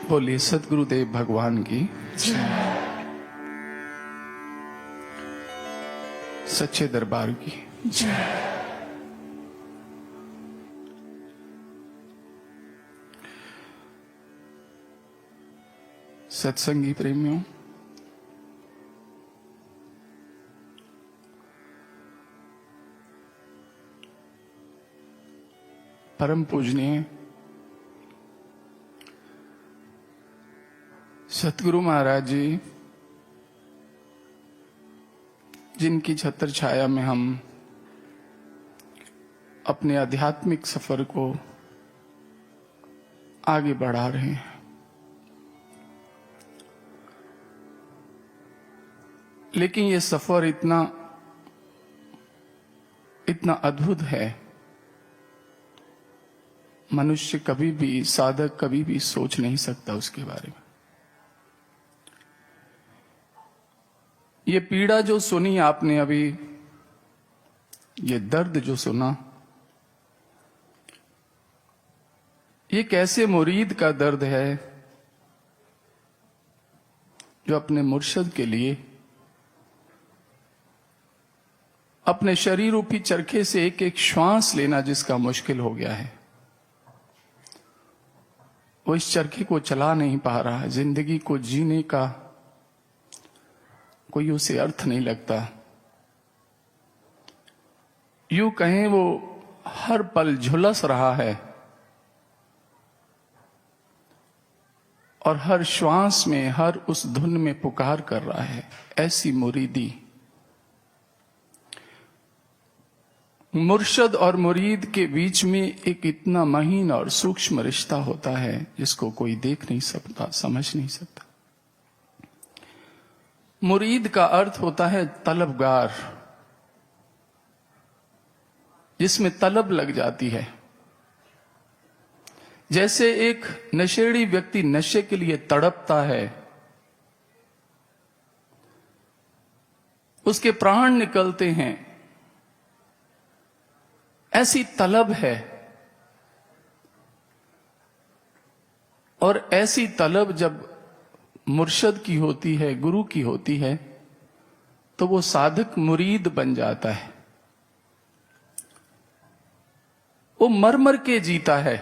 बोलिए सतगुरुदेव भगवान की, सच्चे दरबार की। सत्संगी प्रेमियों, परम पूजनीय सतगुरु महाराज जी, जिनकी छत्र छाया में हम अपने आध्यात्मिक सफर को आगे बढ़ा रहे हैं, लेकिन ये सफर इतना अद्भुत है, मनुष्य कभी भी, साधक कभी भी सोच नहीं सकता उसके बारे में। ये पीड़ा जो सुनी आपने अभी, ये दर्द जो सुना, ये कैसे मुरीद का दर्द है जो अपने मुर्शद के लिए अपने शरीर रूपी चरखे से एक एक श्वास लेना जिसका मुश्किल हो गया है, वो इस चरखे को चला नहीं पा रहा है। जिंदगी को जीने का कोई उसे अर्थ नहीं लगता। यूं कहें वो हर पल झुलस रहा है और हर श्वास में, हर उस धुन में पुकार कर रहा है। ऐसी मुरीदी, मुर्शद और मुरीद के बीच में एक इतना महीन और सूक्ष्म रिश्ता होता है जिसको कोई देख नहीं सकता, समझ नहीं सकता। मुरीद का अर्थ होता है तलबगार, जिसमें तलब लग जाती है। जैसे एक नशेड़ी व्यक्ति नशे के लिए तड़पता है, उसके प्राण निकलते हैं, ऐसी तलब है। और ऐसी तलब जब मुर्शद की होती है, गुरु की होती है, तो वो साधक मुरीद बन जाता है। वो मर मर के जीता है,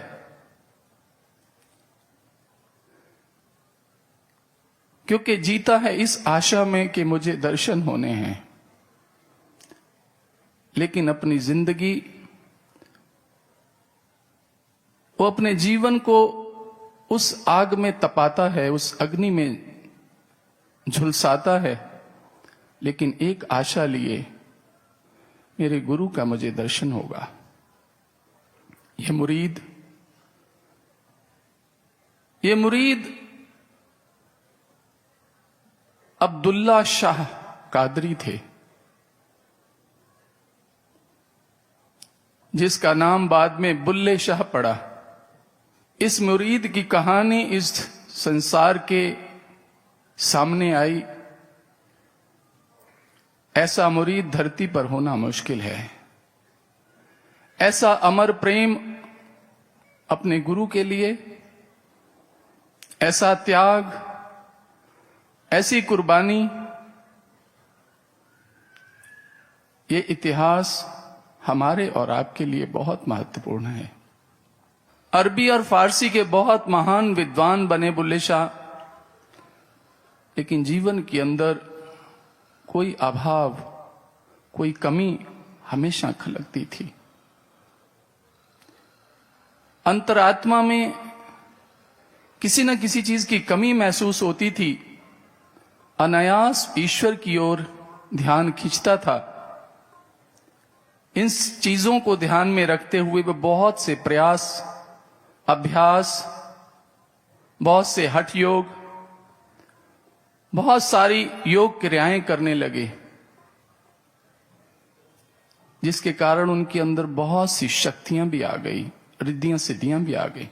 क्योंकि जीता है इस आशा में कि मुझे दर्शन होने हैं। लेकिन अपनी जिंदगी, वो अपने जीवन को उस आग में तपाता है, उस अग्नि में झुलसाता है, लेकिन एक आशा लिए, मेरे गुरु का मुझे दर्शन होगा। ये मुरीद अब्दुल्ला शाह कादरी थे, जिसका नाम बाद में बुल्ले शाह पड़ा। इस मुरीद की कहानी इस संसार के सामने आई। ऐसा मुरीद धरती पर होना मुश्किल है। ऐसा अमर प्रेम अपने गुरु के लिए, ऐसा त्याग, ऐसी कुर्बानी, ये इतिहास हमारे और आपके लिए बहुत महत्वपूर्ण है। अरबी और फारसी के बहुत महान विद्वान बने बुल्ले शाह, लेकिन जीवन के अंदर कोई अभाव, कोई कमी हमेशा खलकती थी। अंतरात्मा में किसी न किसी चीज की कमी महसूस होती थी। अनायास ईश्वर की ओर ध्यान खींचता था। इन चीजों को ध्यान में रखते हुए वह बहुत से प्रयास, अभ्यास, बहुत से हठ योग, बहुत सारी योग क्रियाएं करने लगे, जिसके कारण उनके अंदर बहुत सी शक्तियां भी आ गई, रिद्धियां सिद्धियां भी आ गई।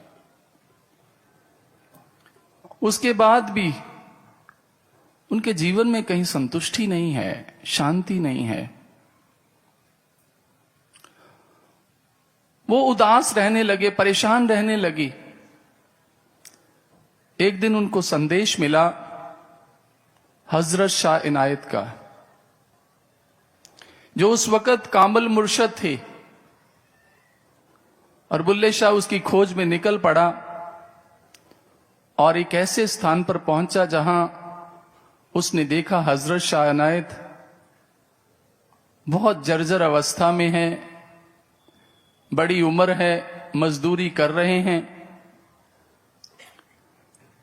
उसके बाद भी उनके जीवन में कहीं संतुष्टि नहीं है, शांति नहीं है। वो उदास रहने लगे, परेशान रहने लगी। एक दिन उनको संदेश मिला हजरत शाह इनायत का, जो उस वक्त कामिल मुर्शद थे, और बुल्ले शाह उसकी खोज में निकल पड़ा और एक ऐसे स्थान पर पहुंचा जहां उसने देखा हजरत शाह इनायत बहुत जर्जर अवस्था में है, बड़ी उम्र है, मजदूरी कर रहे हैं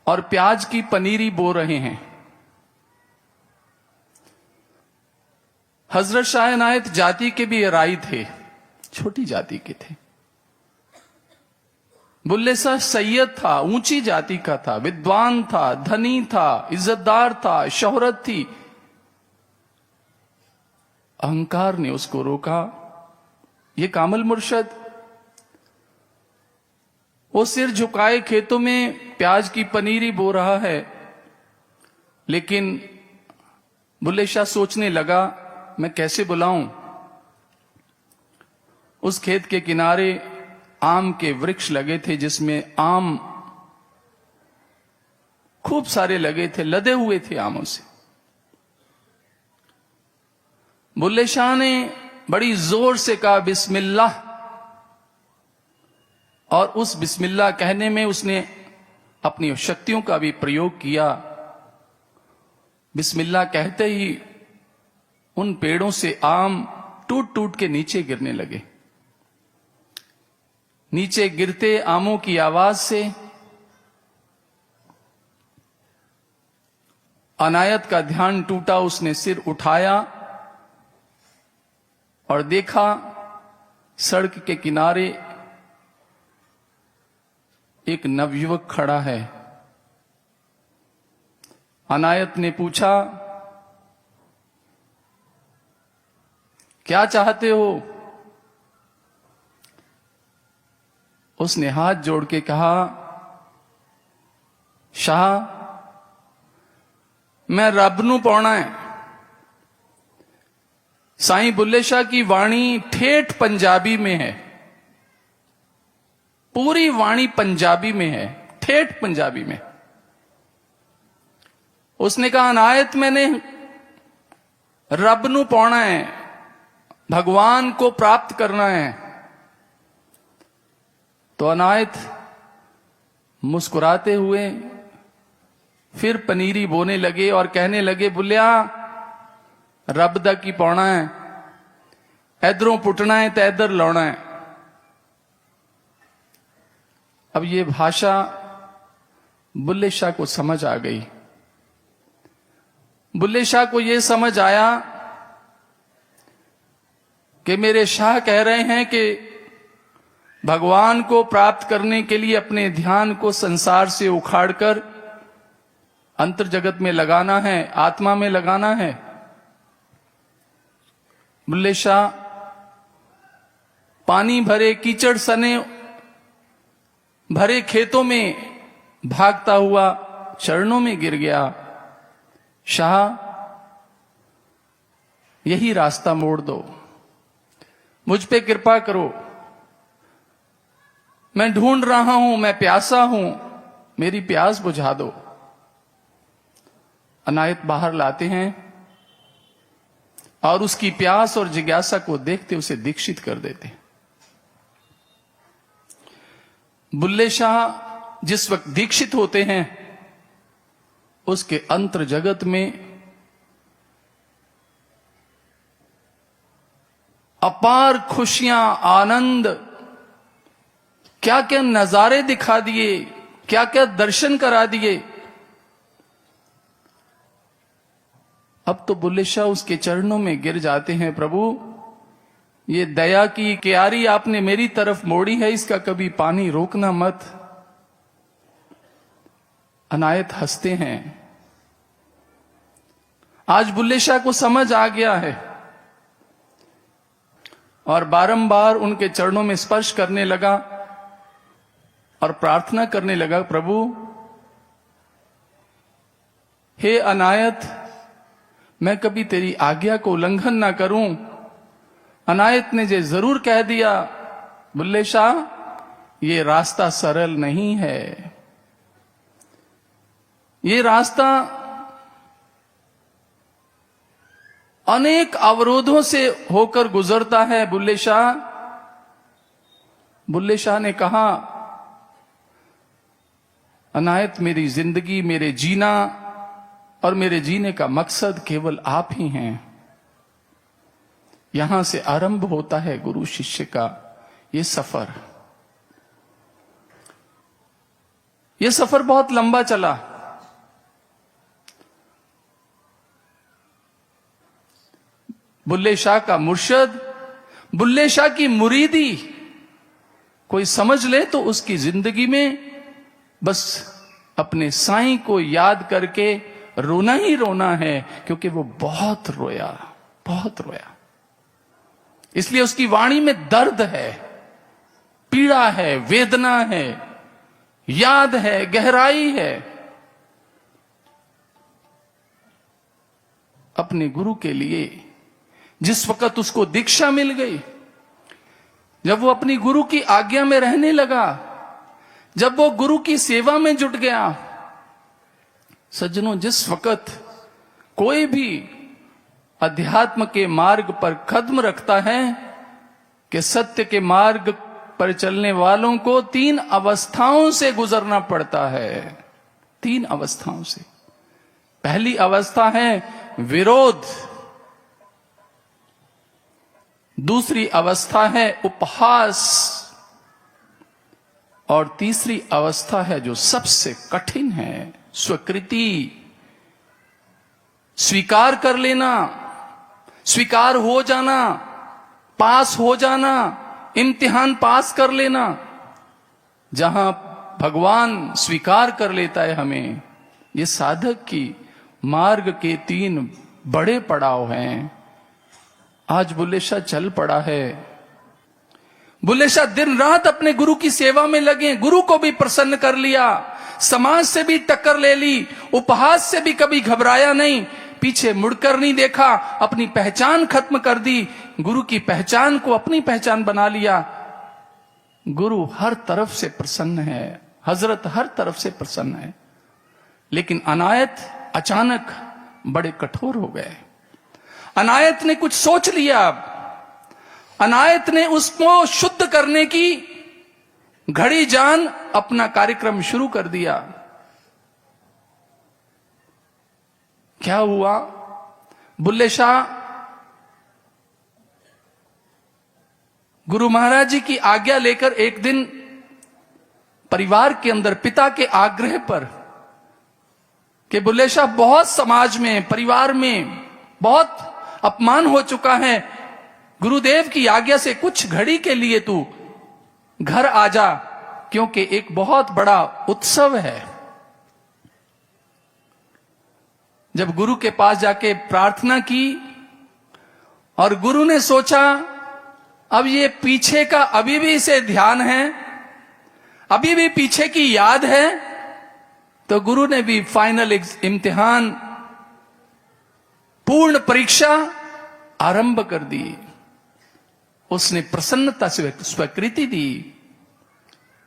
और प्याज की पनीरी बो रहे हैं। हजरत शाह इनायत जाति के भी राई थे, छोटी जाति के थे। बुल्ले शाह सैयद था, ऊंची जाति का था, विद्वान था, धनी था, इज्जतदार था, शोहरत थी। अहंकार ने उसको रोका। ये कामिल मुर्शद वो सिर झुकाए खेतों में प्याज की पनीरी बो रहा है, लेकिन बुल्ले शाह सोचने लगा मैं कैसे बुलाऊं। उस खेत के किनारे आम के वृक्ष लगे थे, जिसमें आम खूब सारे लगे थे, लदे हुए थे आमों से। बुल्ले शाह ने बड़ी जोर से कहा बिस्मिल्लाह, और उस बिस्मिल्लाह कहने में उसने अपनी शक्तियों का भी प्रयोग किया। बिस्मिल्लाह कहते ही उन पेड़ों से आम टूट टूट के नीचे गिरने लगे। नीचे गिरते आमों की आवाज से अनायत का ध्यान टूटा। उसने सिर उठाया और देखा सड़क के किनारे एक नवयुवक खड़ा है। अनायत ने पूछा क्या चाहते हो? उसने हाथ जोड़ के कहा शाह, मैं रब नू पाउणा है। साईं बुल्ले शाह की वाणी ठेठ पंजाबी में है, पूरी वाणी पंजाबी में है, ठेठ पंजाबी में। उसने कहा अनायत मैंने रब नू पाउणा है, भगवान को प्राप्त करना है। तो अनायत मुस्कुराते हुए फिर पनीरी बोने लगे और कहने लगे बुल्लिया रब दा की पाउणा है, इधरों पुटना है तो इधर लाउणा है। अब ये भाषा बुल्ले शाह को समझ आ गई। बुल्ले शाह को यह समझ आया कि मेरे शाह कह रहे हैं कि भगवान को प्राप्त करने के लिए अपने ध्यान को संसार से उखाड़कर अंतर जगत में लगाना है, आत्मा में लगाना है। बुल्ले शाह पानी भरे कीचड़ सने भरे खेतों में भागता हुआ चरणों में गिर गया। शाह यही रास्ता मोड़ दो, मुझ पे कृपा करो, मैं ढूंढ रहा हूं, मैं प्यासा हूं, मेरी प्यास बुझा दो। अनायत बाहर लाते हैं और उसकी प्यास और जिज्ञासा को देखते उसे दीक्षित कर देते हैं। बुल्ले शाह जिस वक्त दीक्षित होते हैं उसके अंतर जगत में अपार खुशियां, आनंद, क्या क्या नजारे दिखा दिए, क्या क्या दर्शन करा दिए। अब तो बुल्ले शाह उसके चरणों में गिर जाते हैं, प्रभु ये दया की क्यारी आपने मेरी तरफ मोड़ी है, इसका कभी पानी रोकना मत। अनायत हंसते हैं। आज बुल्ले शाह को समझ आ गया है और बारंबार उनके चरणों में स्पर्श करने लगा और प्रार्थना करने लगा, प्रभु हे अनायत, मैं कभी तेरी आज्ञा को उल्लंघन ना करूं। अनायत ने जे जरूर कह दिया, बुल्ले शाह ये रास्ता सरल नहीं है, ये रास्ता अनेक अवरोधों से होकर गुजरता है। बुल्ले शाह ने कहा, अनायत मेरी जिंदगी, मेरे जीना और मेरे जीने का मकसद केवल आप ही हैं। यहां से आरंभ होता है गुरु शिष्य का ये सफर। ये सफर बहुत लंबा चला। बुल्ले शाह का मुर्शद, बुल्ले शाह की मुरीदी कोई समझ ले तो उसकी जिंदगी में बस अपने साईं को याद करके रोना ही रोना है, क्योंकि वो बहुत रोया, बहुत रोया। इसलिए उसकी वाणी में दर्द है, पीड़ा है, वेदना है, याद है, गहराई है। अपने गुरु के लिए जिस वक्त उसको दीक्षा मिल गई, जब वो अपनी गुरु की आज्ञा में रहने लगा, जब वो गुरु की सेवा में जुट गया, सज्जनों, जिस वक्त कोई भी अध्यात्म के मार्ग पर कदम रखता है कि सत्य के मार्ग पर चलने वालों को 3 अवस्थाओं से गुजरना पड़ता है। 3 अवस्थाओं से। पहली अवस्था है विरोध, दूसरी अवस्था है उपहास, और तीसरी अवस्था है जो सबसे कठिन है, स्वीकृति। स्वीकार कर लेना, स्वीकार हो जाना, पास हो जाना, इम्तिहान पास कर लेना। जहां भगवान स्वीकार कर लेता है हमें, ये साधक की मार्ग के 3 बड़े पड़ाव हैं। आज बुल्ले शाह चल पड़ा है। बुल्ले शाह दिन रात अपने गुरु की सेवा में लगे, गुरु को भी प्रसन्न कर लिया, समाज से भी टक्कर ले ली, उपहास से भी कभी घबराया नहीं, पीछे मुड़कर नहीं देखा, अपनी पहचान खत्म कर दी, गुरु की पहचान को अपनी पहचान बना लिया। गुरु हर तरफ से प्रसन्न है, हजरत हर तरफ से प्रसन्न है। लेकिन अनायत अचानक बड़े कठोर हो गए। अनायत ने कुछ सोच लिया। अनायत ने उसको शुद्ध करने की घड़ी जान अपना कार्यक्रम शुरू कर दिया। क्या हुआ? बुल्ले शाह गुरु महाराज जी की आज्ञा लेकर एक दिन परिवार के अंदर पिता के आग्रह पर कि बुल्ले शाह बहुत समाज में, परिवार में बहुत अपमान हो चुका है, गुरुदेव की आज्ञा से कुछ घड़ी के लिए तू घर आ जा, क्योंकि एक बहुत बड़ा उत्सव है। जब गुरु के पास जाके प्रार्थना की और गुरु ने सोचा अब ये पीछे का अभी भी इसे ध्यान है, अभी भी पीछे की याद है, तो गुरु ने भी फाइनल इम्तिहान, पूर्ण परीक्षा आरंभ कर दी। उसने प्रसन्नता से स्वीकृति दी।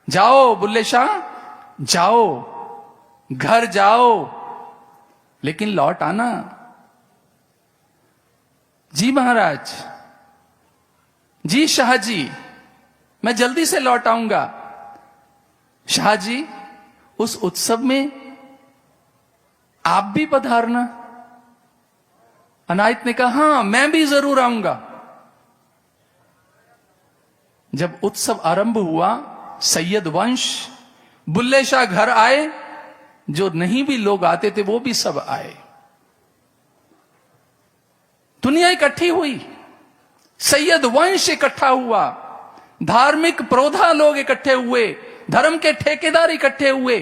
जाओ बुल्ले शाह, जाओ, घर जाओ, लेकिन लौट आना। जी महाराज, जी शाह जी, मैं जल्दी से लौट आऊंगा। शाह जी, उस उत्सव में आप भी पधारना। अनायत ने कहा, हां मैं भी जरूर आऊंगा। जब उत्सव आरंभ हुआ, सैयद वंश, बुल्ले शाह घर आए, जो नहीं भी लोग आते थे वो भी सब आए। दुनिया इकट्ठी हुई, सैयद वंश इकट्ठा हुआ, धार्मिक प्रोधा लोग इकट्ठे हुए, धर्म के ठेकेदार इकट्ठे हुए।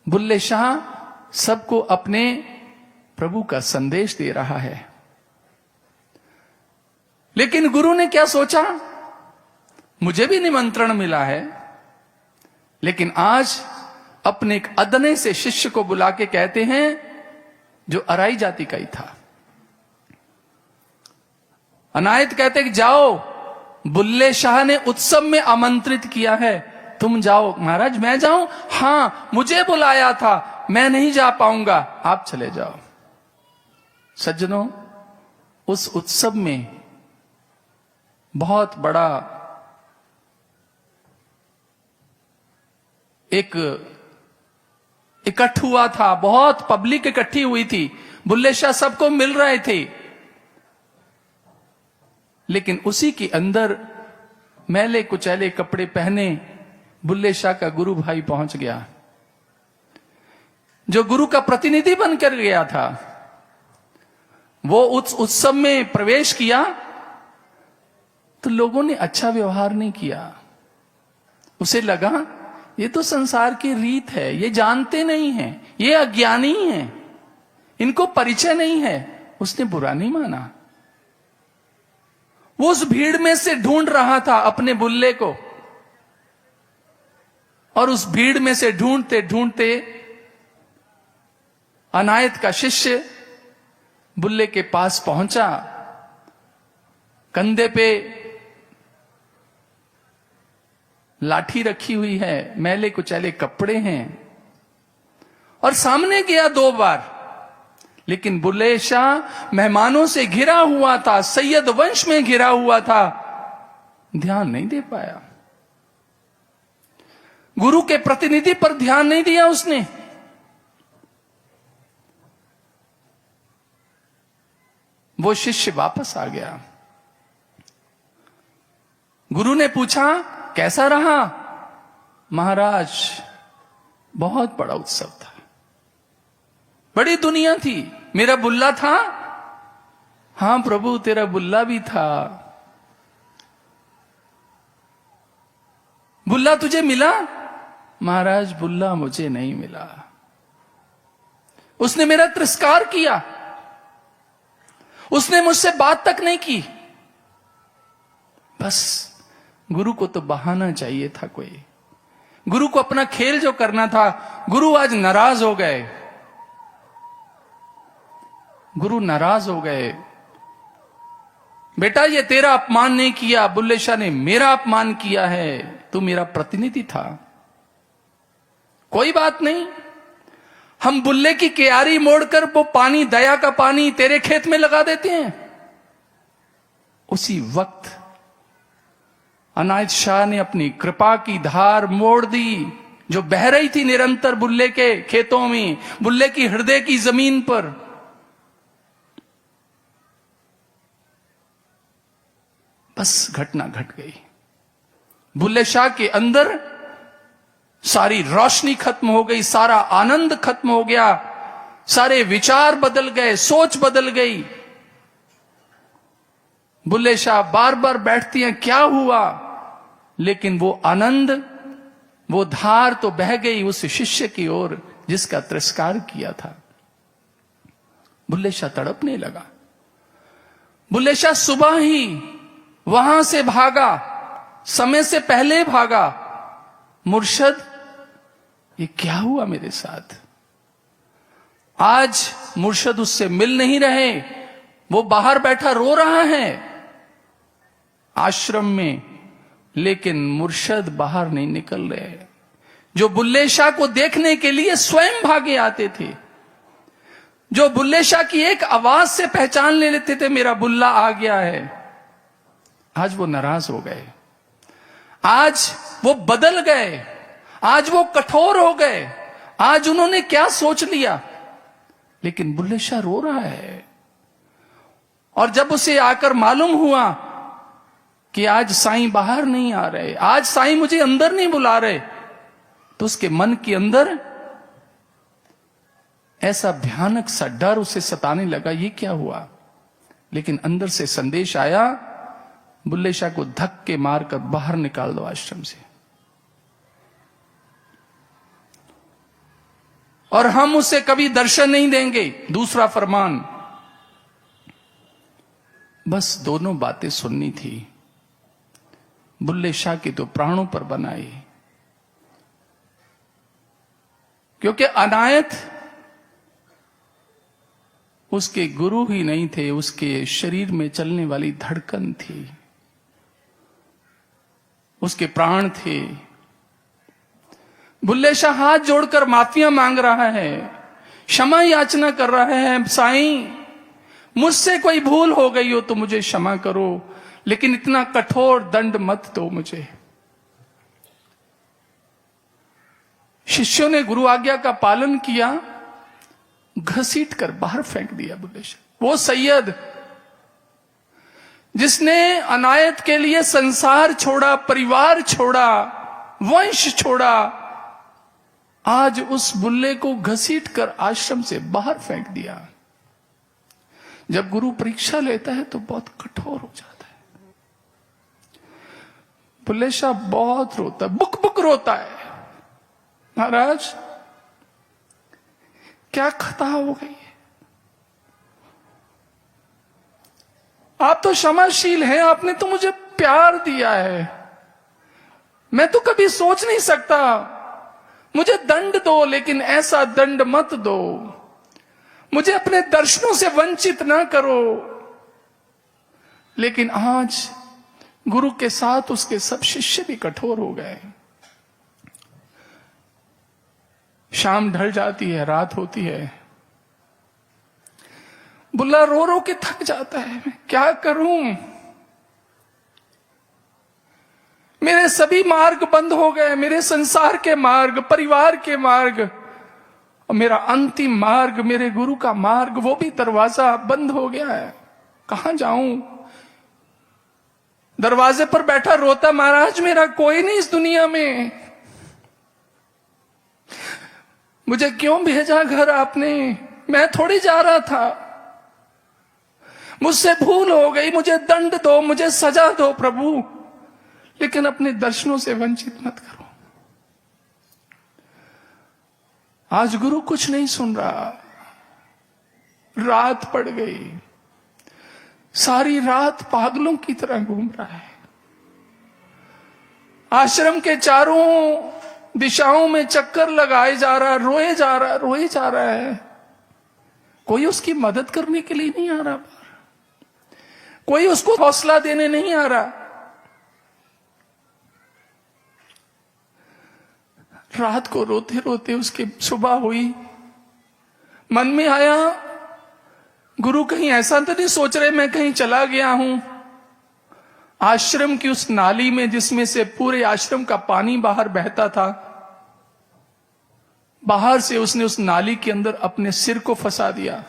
बुल्ले शाह सबको अपने प्रभु का संदेश दे रहा है। लेकिन गुरु ने क्या सोचा, मुझे भी निमंत्रण मिला है, लेकिन आज अपने एक अदने से शिष्य को बुला के कहते हैं जो अराई जाति का ही था। अनायत कहते कि जाओ, बुल्ले शाह ने उत्सव में आमंत्रित किया है, तुम जाओ। महाराज मैं जाऊं? हां, मुझे बुलाया था, मैं नहीं जा पाऊंगा, आप चले जाओ। सज्जनों, उस उत्सव में बहुत बड़ा एक इकट्ठ हुआ था, बहुत पब्लिक इकट्ठी हुई थी, बुल्ले शाह सबको मिल रहे थे। लेकिन उसी के अंदर मैले कुचैले कपड़े पहने बुल्ले शाह का गुरु भाई पहुंच गया, जो गुरु का प्रतिनिधि बनकर गया था। वो उस उत्सव में प्रवेश किया तो लोगों ने अच्छा व्यवहार नहीं किया। उसे लगा ये तो संसार की रीत है, ये जानते नहीं हैं, ये अज्ञानी हैं, इनको परिचय नहीं है। उसने बुरा नहीं माना। वो उस भीड़ में से ढूंढ रहा था अपने बुल्ले को, और उस भीड़ में से ढूंढते ढूंढते अनायत का शिष्य बुल्ले के पास पहुंचा। कंधे पे लाठी रखी हुई है, मैले कुचैले कपड़े हैं, और सामने गया 2 बार। लेकिन बुल्ले शाह मेहमानों से घिरा हुआ था, सैयद वंश में घिरा हुआ था, ध्यान नहीं दे पाया। गुरु के प्रतिनिधि पर ध्यान नहीं दिया उसने। वो शिष्य वापस आ गया। गुरु ने पूछा, कैसा रहा? महाराज, बहुत बड़ा उत्सव था, बड़ी दुनिया थी, मेरा बुल्ला था। हां प्रभु, तेरा बुल्ला भी था। बुल्ला तुझे मिला? महाराज, बुल्ला मुझे नहीं मिला, उसने मेरा तिरस्कार किया, उसने मुझसे बात तक नहीं की। बस गुरु को तो बहाना चाहिए था कोई, गुरु को अपना खेल जो करना था। गुरु आज नाराज हो गए, गुरु नाराज हो गए। बेटा, ये तेरा अपमान नहीं किया, बुल्ले शाह ने मेरा अपमान किया है, तू मेरा प्रतिनिधि था। कोई बात नहीं, हम बुल्ले की क्यारी मोड़कर वो पानी, दया का पानी, तेरे खेत में लगा देते हैं। उसी वक्त अनायत शाह ने अपनी कृपा की धार मोड़ दी, जो बह रही थी निरंतर बुल्ले के खेतों में, बुल्ले की हृदय की जमीन पर। बस घटना घट गई। बुल्ले शाह के अंदर सारी रोशनी खत्म हो गई, सारा आनंद खत्म हो गया, सारे विचार बदल गए, सोच बदल गई। बुल्ले शाह बार बार बैठती हैं, क्या हुआ? लेकिन वो आनंद, वो धार तो बह गई उस शिष्य की ओर जिसका तिरस्कार किया था। बुल्ले शाह तड़पने लगा। बुल्ले शाह सुबह ही वहां से भागा, समय से पहले भागा। मुर्शद, ये क्या हुआ मेरे साथ? आज मुर्शद उससे मिल नहीं रहे, वो बाहर बैठा रो रहा है आश्रम में, लेकिन मुर्शद बाहर नहीं निकल रहे। जो बुल्ले शाह को देखने के लिए स्वयं भागे आते थे, जो बुल्ले शाह की एक आवाज से पहचान ले लेते थे मेरा बुल्ला आ गया है, आज वो नाराज हो गए, आज वो बदल गए, आज वो कठोर हो गए। आज उन्होंने क्या सोच लिया? लेकिन बुल्ले शाह रो रहा है। और जब उसे आकर मालूम हुआ कि आज साईं बाहर नहीं आ रहे, आज साईं मुझे अंदर नहीं बुला रहे, तो उसके मन के अंदर ऐसा भयानक सा डर उसे सताने लगा, ये क्या हुआ? लेकिन अंदर से संदेश आया, बुल्ले शाह को धक्के मारकर बाहर निकाल दो आश्रम से, और हम उसे कभी दर्शन नहीं देंगे। दूसरा फरमान। बस दोनों बातें सुननी थी। बुल्ले शाह की तो प्राणों पर बनाई, क्योंकि अनायत उसके गुरु ही नहीं थे, उसके शरीर में चलने वाली धड़कन थी, उसके प्राण थे। बुल्ले शाह हाथ जोड़कर माफिया मांग रहा है, क्षमा याचना कर रहा है, साईं मुझसे कोई भूल हो गई हो तो मुझे क्षमा करो, लेकिन इतना कठोर दंड मत दो मुझे। शिष्यों ने गुरु आज्ञा का पालन किया, घसीट कर बाहर फेंक दिया बुल्ले शाह। वो सैयद जिसने अनायत के लिए संसार छोड़ा, परिवार छोड़ा, वंश छोड़ा, आज उस बुल्ले को घसीट कर आश्रम से बाहर फेंक दिया। जब गुरु परीक्षा लेता है तो बहुत कठोर हो जाता है। बुल्ले शाह बहुत रोता है, बुक बुक रोता है, महाराज क्या खता हो गई है, आप तो क्षमाशील हैं, आपने तो मुझे प्यार दिया है, मैं तो कभी सोच नहीं सकता, मुझे दंड दो लेकिन ऐसा दंड मत दो, मुझे अपने दर्शनों से वंचित ना करो। लेकिन आज गुरु के साथ उसके सब शिष्य भी कठोर हो गए। शाम ढल जाती है, रात होती है, बुल्ला रो रो के थक जाता है, मैं क्या करूं, मेरे सभी मार्ग बंद हो गए, मेरे संसार के मार्ग, परिवार के मार्ग, और मेरा अंतिम मार्ग, मेरे गुरु का मार्ग, वो भी दरवाजा बंद हो गया है, कहां जाऊं। दरवाजे पर बैठा रोता, महाराज मेरा कोई नहीं इस दुनिया में, मुझे क्यों भेजा घर आपने, मैं थोड़ी जा रहा था, मुझसे भूल हो गई, मुझे दंड दो, मुझे सजा दो प्रभु, लेकिन अपने दर्शनों से वंचित मत करो। आज गुरु कुछ नहीं सुन रहा, रात पड़ गई, सारी रात पागलों की तरह घूम रहा है, आश्रम के चारों दिशाओं में चक्कर लगाए जा रहा, रोए जा रहा, रोए जा रहा है, कोई उसकी मदद करने के लिए नहीं आ रहा, कोई उसको हौसला देने नहीं आ रहा। रात को रोते रोते उसकी सुबह हुई, मन में आया गुरु कहीं ऐसा तो नहीं सोच रहे मैं कहीं चला गया हूं। आश्रम की उस नाली में जिसमें से पूरे आश्रम का पानी बाहर बहता था, बाहर से उसने उस नाली के अंदर अपने सिर को फंसा दिया।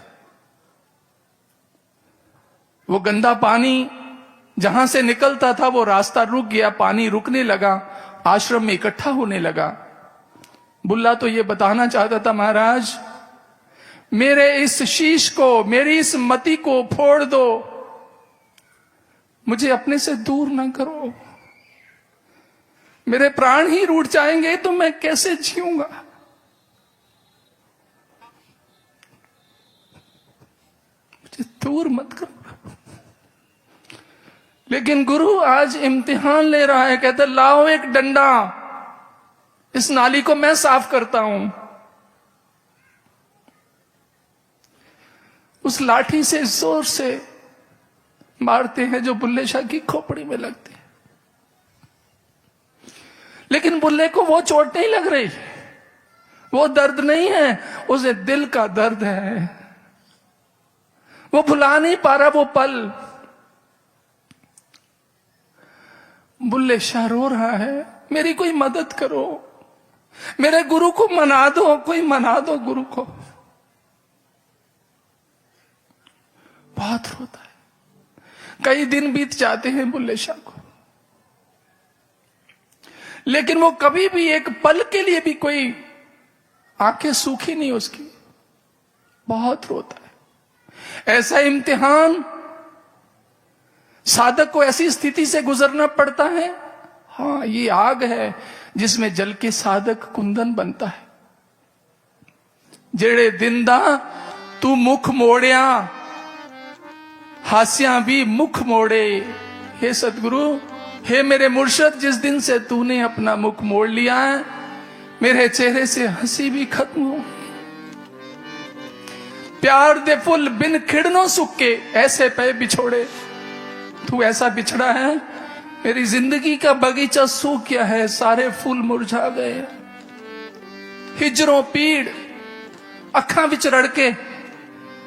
वो गंदा पानी जहां से निकलता था वो रास्ता रुक गया, पानी रुकने लगा, आश्रम में इकट्ठा होने लगा। बुल्ला तो ये बताना चाहता था, महाराज मेरे इस शीश को, मेरी इस मति को फोड़ दो, मुझे अपने से दूर ना करो, मेरे प्राण ही रूठ जाएंगे तो मैं कैसे जीऊंगा। मुझे दूर मत करो। लेकिन गुरु आज इम्तिहान ले रहा है, कहता लाओ एक डंडा, इस नाली को मैं साफ करता हूं। उस लाठी से जोर से मारते हैं जो बुल्ले शाह की खोपड़ी में लगते हैं, लेकिन बुल्ले को वो चोट नहीं लग रही, वो दर्द नहीं है, उसे दिल का दर्द है, वो भुला नहीं पा रहा वो पल। बुल्ले शाह रो रहा है, मेरी कोई मदद करो, मेरे गुरु को मना दो, कोई मना दो गुरु को। बहुत रोता है, कई दिन बीत जाते हैं बुल्ले शाह को, लेकिन वो कभी भी एक पल के लिए भी कोई आंखें सूखी नहीं उसकी, बहुत रोता है। ऐसा इम्तिहान साधक को ऐसी स्थिति से गुजरना पड़ता है। हाँ, ये आग है जिसमें जल के साधक कुंदन बनता है। जेड़े दिन दा तू मुख मोड़िया, हास्या भी मुख मोड़े। हे सतगुरु, हे मेरे मुर्शद, जिस दिन से तूने अपना मुख मोड़ लिया है, मेरे चेहरे से हंसी भी खत्म हो। प्यार दे फुल बिन खिड़नों सुक्के, ऐसे पे बिछोड़े। तू ऐसा बिछड़ा है, मेरी जिंदगी का बगीचा सूख गया है, सारे फूल मुरझा गए। हिजरों पीड़ अखां विच रड़ के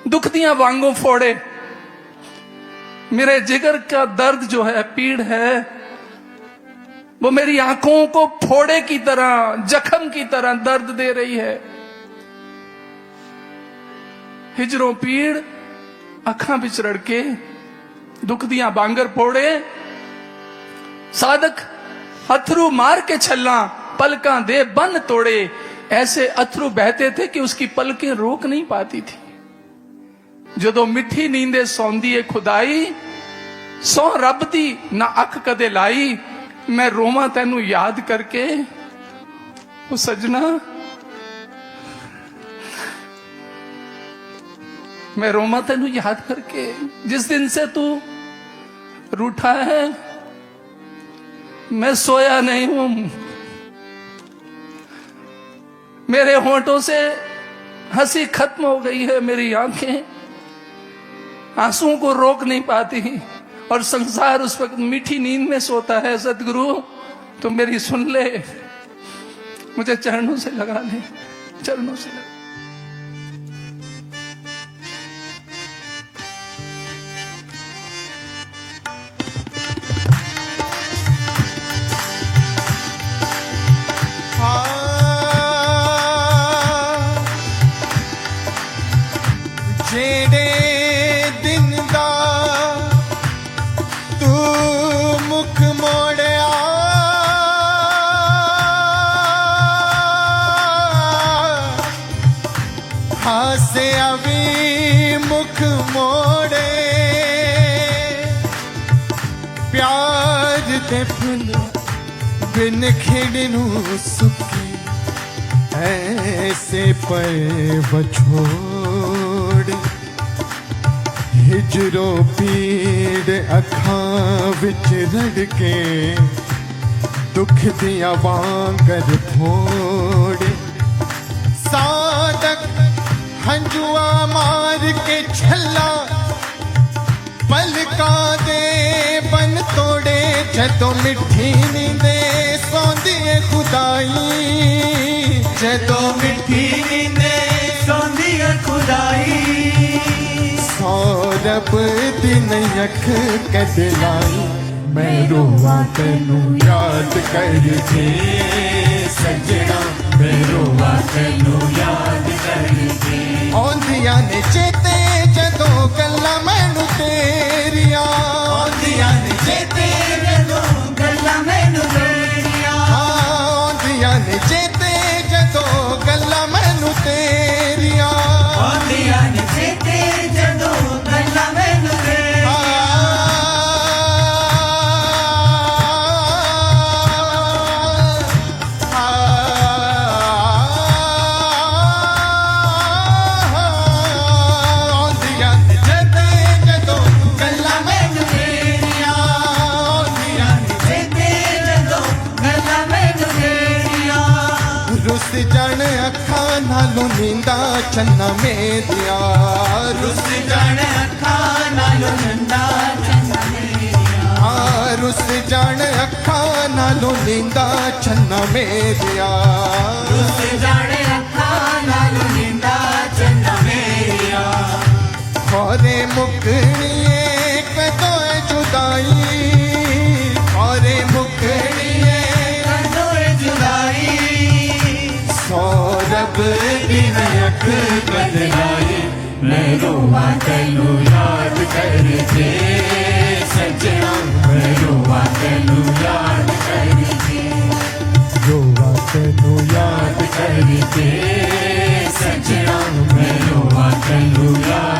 दुख दियां वांगों फोड़े। मेरे जिगर का दर्द जो है, पीड़ है, वो मेरी आंखों को फोड़े की तरह, जख्म की तरह दर्द दे रही है। हिजरों पीड़ अखां विच रड़ के दुख दियां बांगर फोड़े। साधक अथरू मार के छल्ला पलकां दे बन तोड़े। ऐसे अथरू बहते थे कि उसकी पलकें रोक नहीं पाती थी। जदों मिठी नींदे सौंदी है खुदाई, सौ रब दी ना अख कदे लाई। मैं रोवां तैनू याद करके ओ सजना, मैं रोवां तैनू याद करके। जिस दिन से तू रूठा है मैं सोया नहीं हूं। मेरे होंठों से हंसी खत्म हो गई है। मेरी आंखें आंसुओं को रोक नहीं पाती और संसार उस वक्त मीठी नींद में सोता है। सदगुरु तो मेरी सुन ले, मुझे चरणों से लगा ले, चरणों से लगा। जेड़े दिन दा तू मुख मोड़िया, हासिया भी मुख मोड़े। प्यार दे फुल बिन खिड़नू सुकी, ऐसे पर बछोड़। हिजरो पीड़ अखां विच रड़ के दुख दिया वांगर फोड़। साधक हंजुआ मार के छल्ला पलकां दे बन तोड़े। जदों मिठी नींदे सौंदी है खुदाई, जदों मिठी नींदे सौंदी है खुदाई। सौरभ दिन अख कद लाई, मैं रोवां तैनू याद करके। सजना मैं रोवां तैनू याद करके। आंदियां ने चेते जदों गल्लां मैनू तेरियां, आंदियां ने चेते जदों गल्लां मैनू तेरियां। आंदियां ने चेते जदों गल्लां मैनू तेरियां, आंदियां ने चेते जदों गल्लां मैनू तेरियां। रुस जान अखां नालों नींदा चन्ना मेरिया, रुस जान अखां नालों नींदा चन्ना मेरिया। रुस जान अखां नालों नींदा चन्ना मेरिया, रुस जान अखां नालों नींदा चन्ना मेरिया। खौरे मुकणिए कदों जुदाई, खौरे मुकणिए कदों जुदाई। सौरभ दिन अख बदलाई, मैं रोवां तैनू याद करके। सजना मैं रोवां तैनू याद करके, रोवां तैनू याद करके। सजना मैं रोवां तैनू याद